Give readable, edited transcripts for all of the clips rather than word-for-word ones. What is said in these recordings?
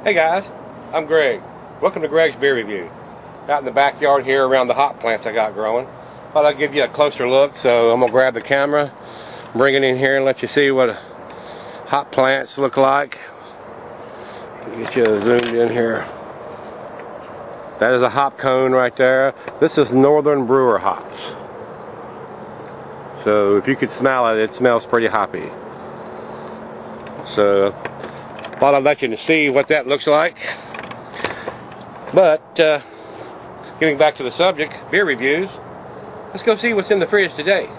Hey guys, I'm Greg. Welcome to Greg's Beer Review. Out in the backyard here around the hop plants I got growing. Thought I'd give you a closer look, so I'm going to grab the camera, bring it in here and let you see what hop plants look like. Get you zoomed in here. That is a hop cone right there. This is Northern Brewer hops. So if you could smell it, it smells pretty hoppy. So thought I'd let you see what that looks like. But getting back to the subject, beer reviews, let's go see what's in the fridge today.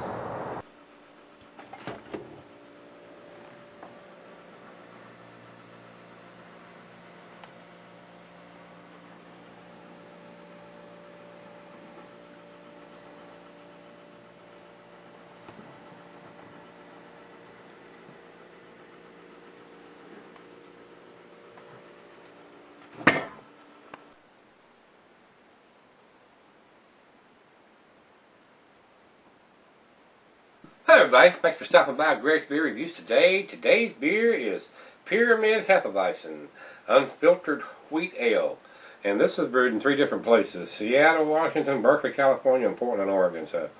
Hi everybody, thanks for stopping by Greg's Beer Reviews today. Today's beer is Pyramid Hefeweizen Unfiltered Wheat Ale. And this is brewed in 3 different places: Seattle, Washington, Berkeley, California, and Portland, Oregon. So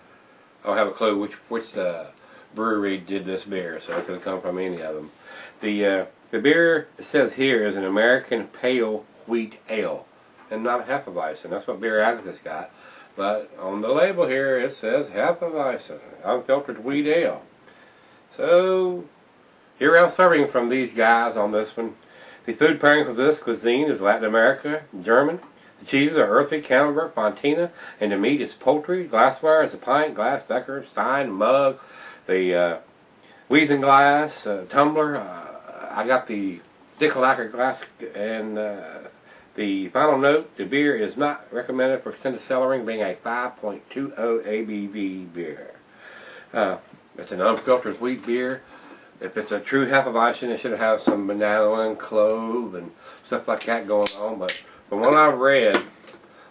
I don't have a clue which brewery did this beer, so it could have come from any of them. The beer, it says here, is an American Pale Wheat Ale, and not a Hefeweizen. That's what Beer Advocate's got. But on the label here it says Hefeweizen Unfiltered Wheat Ale. So here I'm serving from these guys on this one. The food pairing for this cuisine is Latin America, German. The cheeses are earthy, Camembert, Fontina, and the meat is poultry. Glassware is a pint, glass, becker, stein, mug. The Weizen glass, tumbler. I got the Dickelhacker glass, and the final note: the beer is not recommended for extended cellaring, being a 5.20 ABV beer. It's an unfiltered wheat beer. If it's a true Hefeweizen, it should have some banana and clove and stuff like that going on. But from what I've read,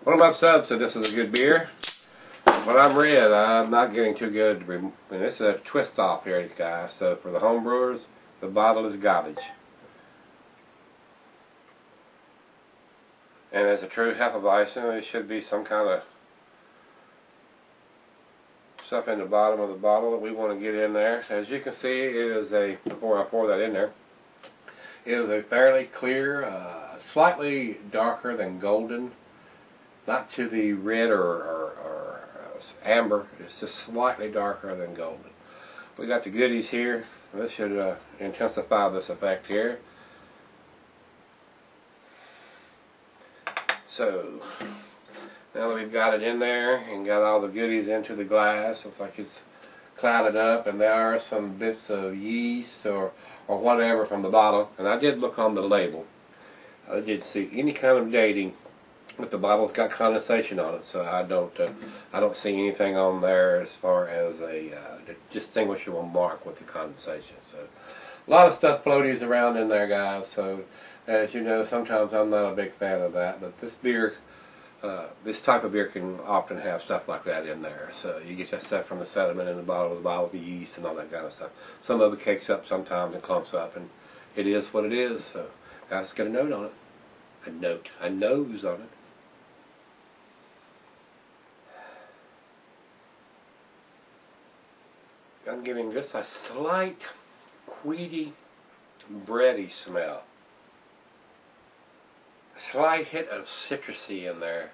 one of my subs said this is a good beer. What I've read, I'm not getting too good. And this is a twist off here, guys. So for the home brewers, the bottle is garbage. And as a true Hefeweizen, there should be some kind of stuff in the bottom of the bottle that we want to get in there. As you can see, it is a, before I pour that in there, it is a fairly clear, slightly darker than golden, not to the red or amber. It's just slightly darker than golden. We got the goodies here. This should intensify this effect here. So now that we've got it in there and got all the goodies into the glass, looks like it's clouded up, and there are some bits of yeast or whatever from the bottle. And I did look on the label. I did see any kind of dating, but the bottle's got condensation on it, so I don't see anything on there as far as a distinguishable mark with the condensation. So a lot of stuff floaties around in there, guys. So as you know, sometimes I'm not a big fan of that, but this beer, this type of beer can often have stuff like that in there. So you get that stuff from the sediment in the bottle, the yeast and all that kind of stuff. Some of it cakes up sometimes and clumps up, and it is what it is. So guys, get a note on it. A nose on it. I'm giving just a slight wheaty, bready smell. Slight hit of citrusy in there.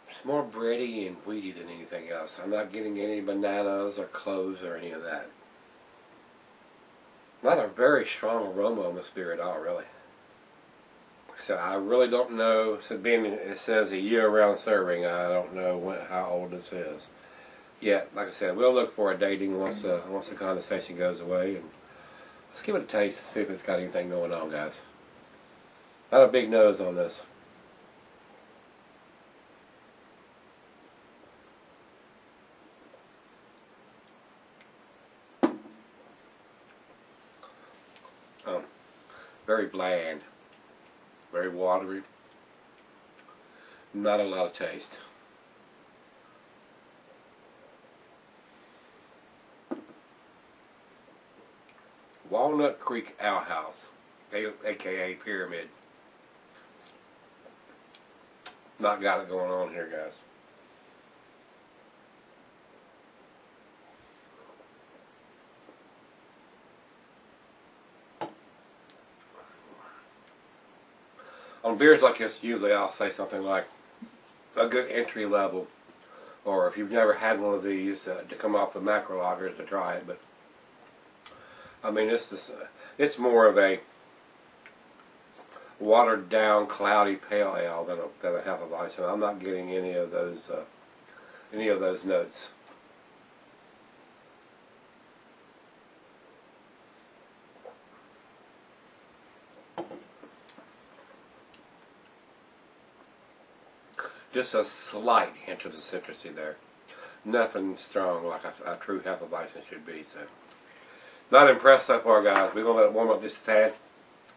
It's more bready and wheaty than anything else. I'm not getting any bananas or cloves or any of that. Not a very strong aroma on this beer at all, really. So I really don't know. So being it says a year-round serving, I don't know how old this is. Yet, like I said, we'll look for a dating once the condensation goes away, and let's give it a taste and see if it's got anything going on, guys. Not a big nose on this. Very bland, very watery. Not a lot of taste. Walnut Creek Alehouse, aka Pyramid. Not got it going on here, guys. On beers like this, usually I'll say something like a good entry level, or if you've never had one of these, to come off the macro lagers to try it. But I mean, it's more of a watered down, cloudy pale ale than a Hefeweizen. I'm not getting any of those notes. Just a slight hint of the citrusy there. Nothing strong like a true Hefeweizen should be. So, not impressed so far, guys. We're gonna let it warm up just a tad.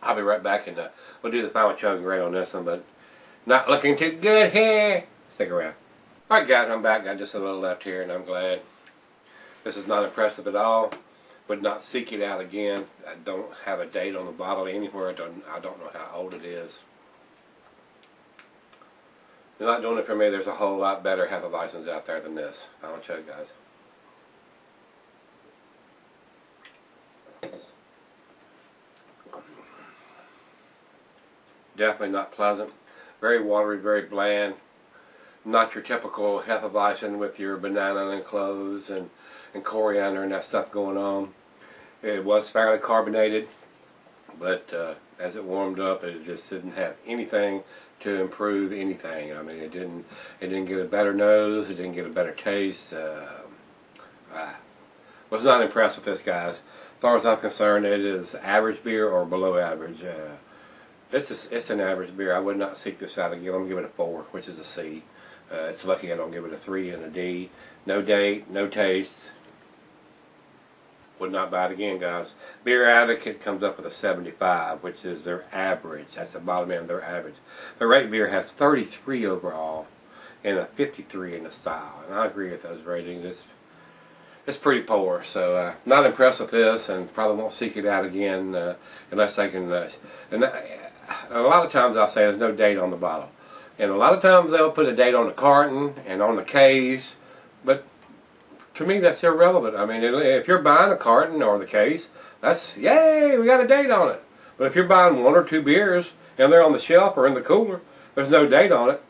I'll be right back and we'll do the final chug and grade on this one, but not looking too good here. Stick around. Alright, guys, I'm back. Got just a little left here, and I'm glad. This is not impressive at all. Would not seek it out again. I don't have a date on the bottle anywhere. I don't know how old it is. They're not doing it for me. There's a whole lot better Hefeweizens out there than this. Final chug, guys. Definitely not pleasant. Very watery, very bland. Not your typical Hefeweizen with your banana and cloves and coriander and that stuff going on. It was fairly carbonated, but as it warmed up, it just didn't have anything to improve anything. I mean, it didn't get a better nose. It didn't get a better taste. Was not impressed with this, guys. As far as I'm concerned, it is average beer or below average. It's an average beer. I would not seek this out again. I'm going to give it a 4, which is a C. It's lucky I don't give it a 3 and a D. No date, no taste. Would not buy it again, guys. Beer Advocate comes up with a 75, which is their average. That's the bottom end of their average. The Rate Beer has 33 overall and a 53 in the style. And I agree with those ratings. It's pretty poor. So not impressed with this, and probably won't seek it out again unless they can. And a lot of times I'll say there's no date on the bottle. And a lot of times they'll put a date on the carton and on the case, but to me that's irrelevant. I mean, if you're buying a carton or the case, that's, yay, we got a date on it. But if you're buying 1 or 2 beers and they're on the shelf or in the cooler, there's no date on it.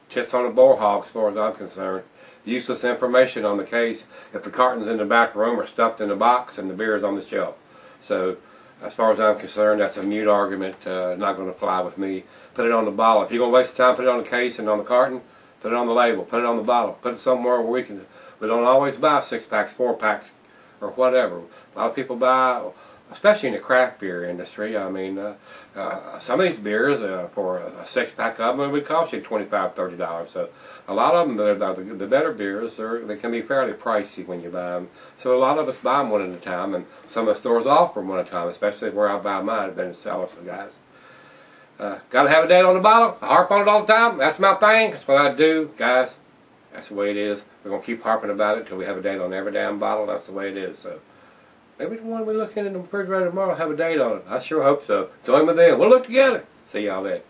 Tits on a bull hog as far as I'm concerned. Useless information on the case if the carton's in the back room or stuffed in the box and the beer is on the shelf. So as far as I'm concerned, that's a mute argument. Not going to fly with me. Put it on the bottle. If you're going to waste time, put it on the case and on the carton. Put it on the label. Put it on the bottle. Put it somewhere where we don't always buy 6-packs, 4-packs, or whatever. A lot of people buy, especially in the craft beer industry. I mean, some of these beers for a 6-pack of them would cost you $25, $30. So a lot of them, the better beers, they can be fairly pricey when you buy them. So a lot of us buy them one at a time, and some of the stores offer them one at a time, especially where I buy mine. I've been in sellers, so guys. Got to have a date on the bottle. I harp on it all the time. That's my thing. That's what I do, guys. That's the way it is. We're going to keep harping about it until we have a date on every damn bottle. That's the way it is. So maybe the one we look in the refrigerator tomorrow will have a date on it. I sure hope so. Join me then. We'll look together. See y'all then.